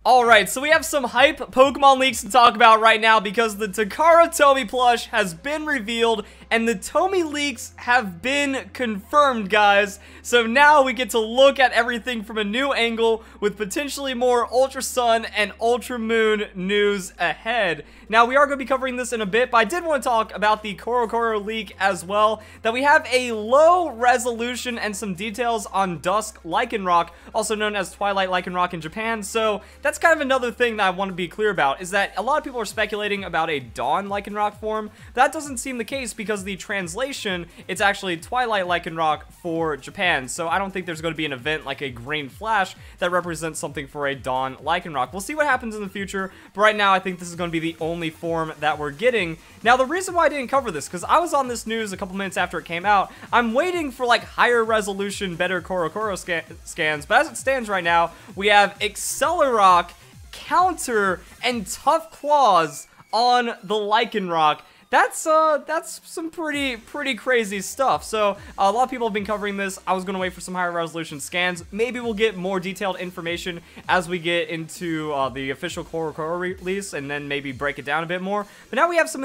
Alright, so we have some hype Pokemon leaks to talk about right now because the Takara Tomy plush has been revealed and the Tomy leaks have been confirmed, guys. So now we get to look at everything from a new angle with potentially more Ultra Sun and Ultra Moon news ahead. Now, we are going to be covering this in a bit, but I did want to talk about the Korokoro leak as well, that we have a low resolution and some details on Dusk Lycanroc, also known as Twilight Lycanroc in Japan. So that's kind of another thing that I want to be clear about, is that a lot of people are speculating about a Dawn Lycanroc form. That doesn't seem the case because the translation, it's actually Twilight Lycanroc for Japan. So I don't think there's going to be an event like a Green Flash that represents something for a Dawn Lycanroc. We'll see what happens in the future, but right now I think this is going to be the only form that we're getting. Now, the reason why I didn't cover this, because I was on this news a couple minutes after it came out. I'm waiting for like higher resolution, better Korokoro scans, but as it stands right now, we have Accelerock, Counter, and Tough Claws on the Lycanroc. That's some pretty crazy stuff. So a lot of people have been covering this. I was gonna wait for some higher resolution scans. Maybe we'll get more detailed information as we get into the official Korokoro release, and then maybe break it down a bit more. But now we have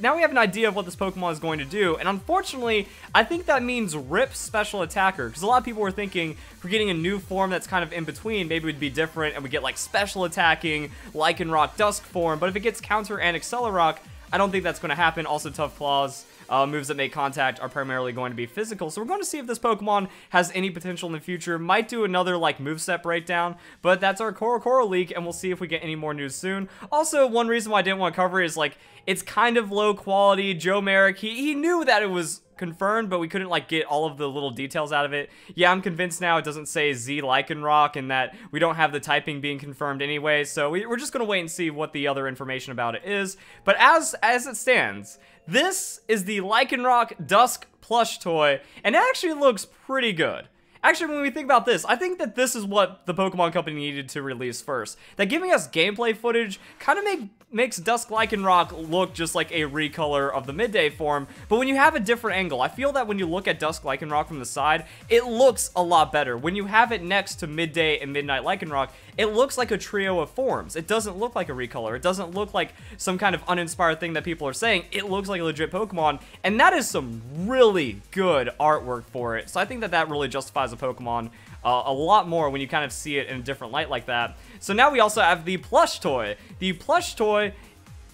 now we have an idea of what this Pokemon is going to do, and unfortunately, I think that means Rip Special Attacker, because a lot of people were thinking if we're getting a new form that's kind of in between, maybe it'd be different, and we get like Special Attacking Lycanroc Dusk form. But if it gets Counter and Accelerock, I don't think that's going to happen. Also, Tough Claws, moves that make contact are primarily going to be physical. So we're going to see if this Pokemon has any potential in the future. Might do another, like, moveset breakdown, but that's our Korokoro leak, and we'll see if we get any more news soon. Also, one reason why I didn't want to cover it is, like, it's kind of low quality. Joe Merrick, he knew that it was confirmed, but we couldn't like get all of the little details out of it. Yeah, I'm convinced now it doesn't say Z Lycanroc and that we don't have the typing being confirmed anyway, so we're just gonna wait and see what the other information about it is. But as it stands, this is the Lycanroc Dusk plush toy, and it actually looks pretty good. Actually, when we think about this, I think that this is what the Pokemon Company needed to release first. That giving us gameplay footage kind of makes Dusk Lycanroc look just like a recolor of the Midday form, but when you have a different angle, I feel that when you look at Dusk Lycanroc from the side, it looks a lot better. When you have it next to Midday and Midnight Lycanroc, it looks like a trio of forms. It doesn't look like a recolor. It doesn't look like some kind of uninspired thing that people are saying. It looks like a legit Pokemon, and that is some really good artwork for it. So I think that that really justifies a Pokemon a lot more when you kind of see it in a different light like that. So now we also have the plush toy. The plush toy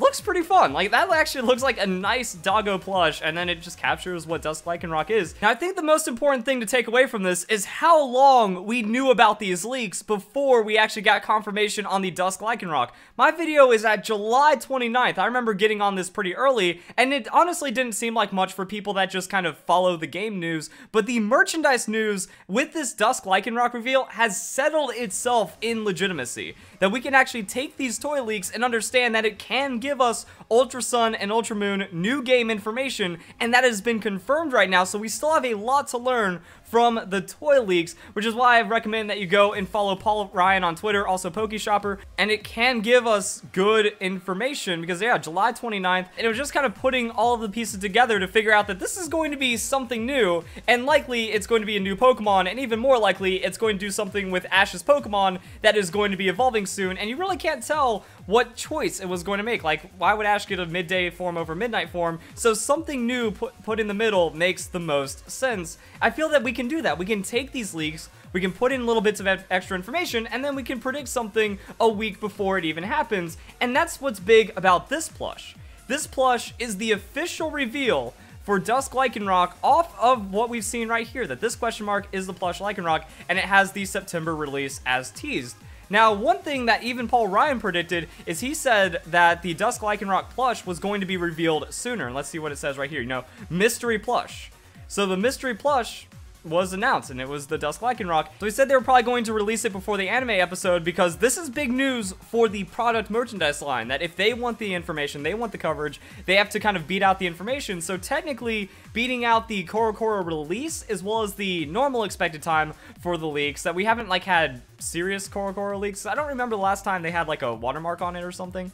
looks pretty fun. Like, that actually looks like a nice doggo plush, and then it just captures what Dusk Lycanroc is. Now, I think the most important thing to take away from this is how long we knew about these leaks before we actually got confirmation on the Dusk Lycanroc. My video is at July 29th. I remember getting on this pretty early, and it honestly didn't seem like much for people that just kind of follow the game news, but the merchandise news with this Dusk Lycanroc reveal has settled itself in legitimacy. That we can actually take these toy leaks and understand that it can give us Ultra Sun and Ultra Moon new game information, and that has been confirmed right now, so we still have a lot to learn from the toy leaks, which is why I recommend that you go and follow Paul Ryan on Twitter, also PokeShopper, and it can give us good information, because yeah, July 29th, and it was just kind of putting all of the pieces together to figure out that this is going to be something new, and likely it's going to be a new Pokemon, and even more likely it's going to do something with Ash's Pokemon that is going to be evolving soon, and you really can't tell what choice it was going to make. Like, why would Ash get a midday form over midnight form? So something new put in the middle makes the most sense. I feel that we can do that. We can take these leaks, we can put in little bits of extra information, and then we can predict something a week before it even happens. And that's what's big about this plush. This plush is the official reveal for Dusk Lycanroc off of what we've seen right here, that this question mark is the plush Lycanroc, and it has the September release as teased. Now, one thing that even Paul Ryan predicted is he said that the Dusk Lycanroc plush was going to be revealed sooner. And let's see what it says right here. You know, mystery plush. So the mystery plush was announced, and it was the Dusk Lycanroc. So he said they were probably going to release it before the anime episode, because this is big news for the product merchandise line, that if they want the information, they want the coverage, they have to kind of beat out the information. So technically, beating out the Korokoro release, as well as the normal expected time for the leaks, that we haven't, like, had serious Korokoro leaks. I don't remember the last time they had, like, a watermark on it or something.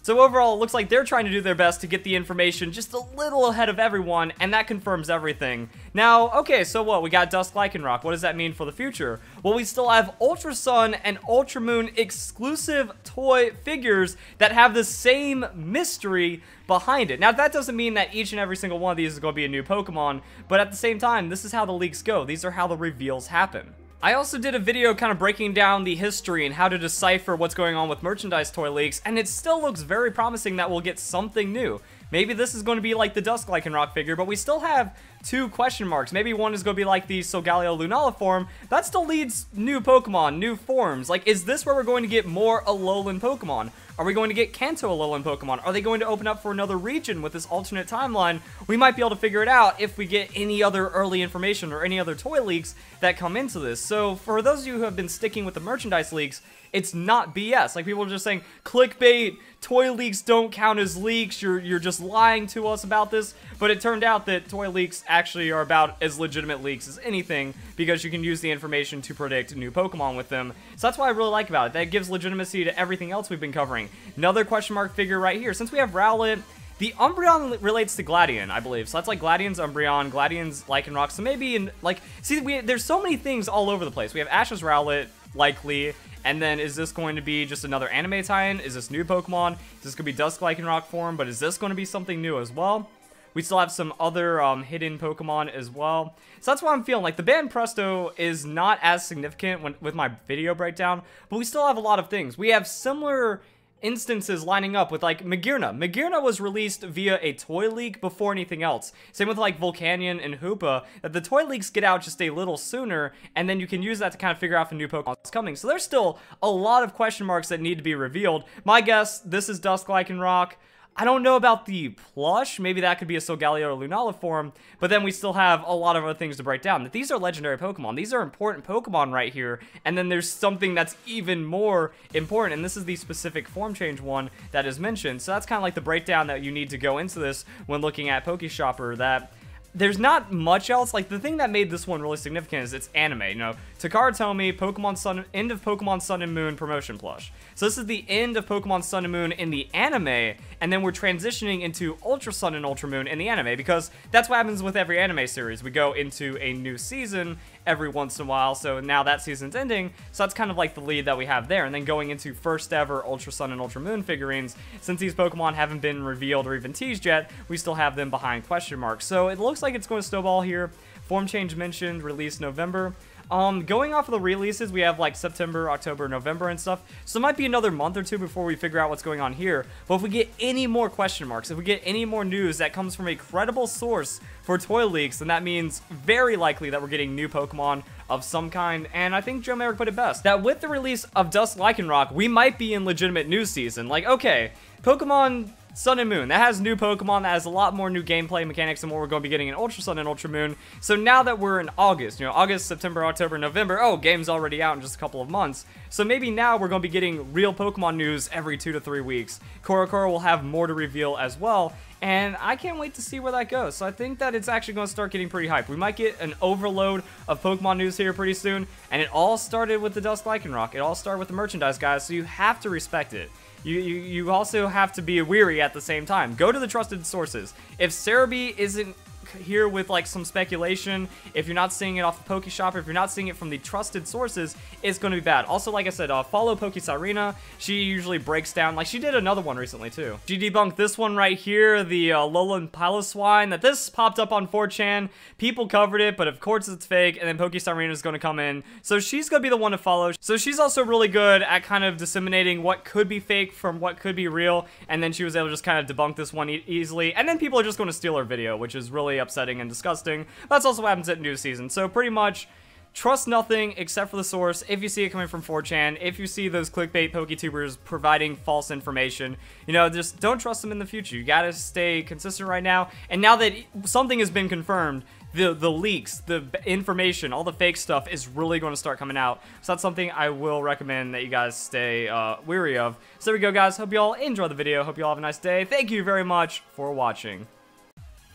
So overall, it looks like they're trying to do their best to get the information just a little ahead of everyone, and that confirms everything. Now, okay, so what? We got Dusk Lycanroc. What does that mean for the future? Well, we still have Ultra Sun and Ultra Moon exclusive toy figures that have the same mystery behind it. Now, that doesn't mean that each and every single one of these is going to be a new Pokemon, but at the same time, this is how the leaks go. These are how the reveals happen. I also did a video kind of breaking down the history and how to decipher what's going on with merchandise toy leaks, and it still looks very promising that we'll get something new. Maybe this is going to be like the Dusk Lycanroc figure, but we still have 2 question marks. Maybe one is going to be like the Solgaleo Lunala form. That still leads new Pokemon, new forms. Like, is this where we're going to get more Alolan Pokemon? Are we going to get Kanto Alolan Pokemon? Are they going to open up for another region with this alternate timeline? We might be able to figure it out if we get any other early information or any other toy leaks that come into this. So for those of you who have been sticking with the merchandise leaks, it's not BS. Like, people are just saying, clickbait, toy leaks don't count as leaks, you're just lying to us about this. But it turned out that toy leaks actually are about as legitimate leaks as anything, because you can use the information to predict new Pokemon with them. So that's what I really like about it. That gives legitimacy to everything else we've been covering. Another question mark figure right here. Since we have Rowlet, the Umbreon relates to Gladion, I believe. So that's like Gladion's Umbreon, Gladion's Lycanroc. So maybe in, like, see, there's so many things all over the place. We have Ash's Rowlet, likely. And then, is this going to be just another anime tie-in? Is this new Pokemon? Is this going to be Dusk Lycanroc form? But is this going to be something new as well? We still have some other hidden Pokemon as well. So that's what I'm feeling. Like, the Band Presto is not as significant with my video breakdown, but we still have a lot of things. We have similar instances lining up with, like, Magearna. Magearna was released via a toy leak before anything else. Same with, like, Volcanion and Hoopa, that the toy leaks get out just a little sooner, and then you can use that to kind of figure out if a new Pokemon is coming. So there's still a lot of question marks that need to be revealed. My guess, this is Dusk Lycanroc. I don't know about the plush. Maybe that could be a Solgaleo or Lunala form, but then we still have a lot of other things to break down. That these are legendary Pokemon. These are important Pokemon right here, and then there's something that's even more important, and this is the specific form change one that is mentioned. So that's kind of like the breakdown that you need to go into this when looking at PokeShopper, that there's not much else. Like, the thing that made this one really significant is it's anime. You know, Takara Tomy, Pokemon Sun, end of Pokemon Sun and Moon promotion plush. So this is the end of Pokemon Sun and Moon in the anime, and then we're transitioning into Ultra Sun and Ultra Moon in the anime, because that's what happens with every anime series. We go into a new season every once in a while, so now that season's ending, so that's kind of like the lead that we have there. And then going into first ever Ultra Sun and Ultra Moon figurines, since these Pokemon haven't been revealed or even teased yet, we still have them behind question marks. So it looks like it's going to snowball here. Form change mentioned, release November. Going off of the releases, we have like September, October, November and stuff. So it might be another month or two before we figure out what's going on here. But if we get any more question marks, if we get any more news that comes from a credible source for toy leaks, then that means very likely that we're getting new Pokemon of some kind. And I think Joe Merrick put it best, that with the release of Dusk Lycanroc, we might be in legitimate news season. Like, okay, Pokemon Sun and Moon, that has new Pokemon, that has a lot more new gameplay mechanics than what we're going to be getting in Ultra Sun and Ultra Moon. So now that we're in August, you know, August, September, October, November, oh, game's already out in just a couple of months. So maybe now we're going to be getting real Pokemon news every 2 to 3 weeks. Korokoro will have more to reveal as well, and I can't wait to see where that goes. So I think that it's actually going to start getting pretty hype. We might get an overload of Pokemon news here pretty soon, and it all started with the Dusk Lycanroc. It all started with the merchandise, guys, so you have to respect it. You also have to be weary at the same time. Go to the trusted sources. If Cerebi isn't here with like some speculation, if you're not seeing it off the PokeShopper, if you're not seeing it from the trusted sources, it's going to be bad. Also, like I said, follow Pokesirena. She usually breaks down, like she did another one recently too. She debunked this one right here, the Alolan Piloswine, that this popped up on 4chan. People covered it, but of course it's fake, and then Pokesirena is going to come in. So she's going to be the one to follow. So she's also really good at kind of disseminating what could be fake from what could be real, and then she was able to just kind of debunk this one easily, and then people are just going to steal her video, which is really upsetting and disgusting. That's also what happens at news season. So pretty much trust nothing except for the source. If you see it coming from 4chan, if you see those clickbait PokeTubers providing false information, you know, just don't trust them in the future. You gotta stay consistent right now. And now that something has been confirmed, the leaks, the information, all the fake stuff is really going to start coming out. So that's something I will recommend that you guys stay wary of. So there we go, guys. Hope you all enjoyed the video. Hope you all have a nice day. Thank you very much for watching.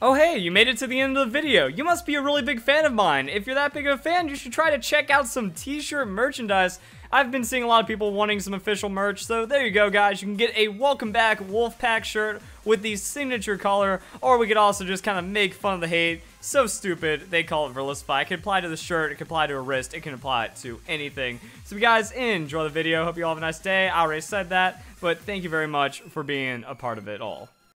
Oh hey, you made it to the end of the video. You must be a really big fan of mine. If you're that big of a fan, you should try to check out some t-shirt merchandise I've been seeing a lot of people wanting some official merch, so there you go, guys. You can get a welcome back Wolfpack shirt with the signature color, or we could also just kind of make fun of the hate. So stupid, they call it Verlisify. It can apply to the shirt, it can apply to a wrist, it can apply to anything. So you guys, enjoy the video. Hope you all have a nice day. I already said that, but thank you very much for being a part of it all.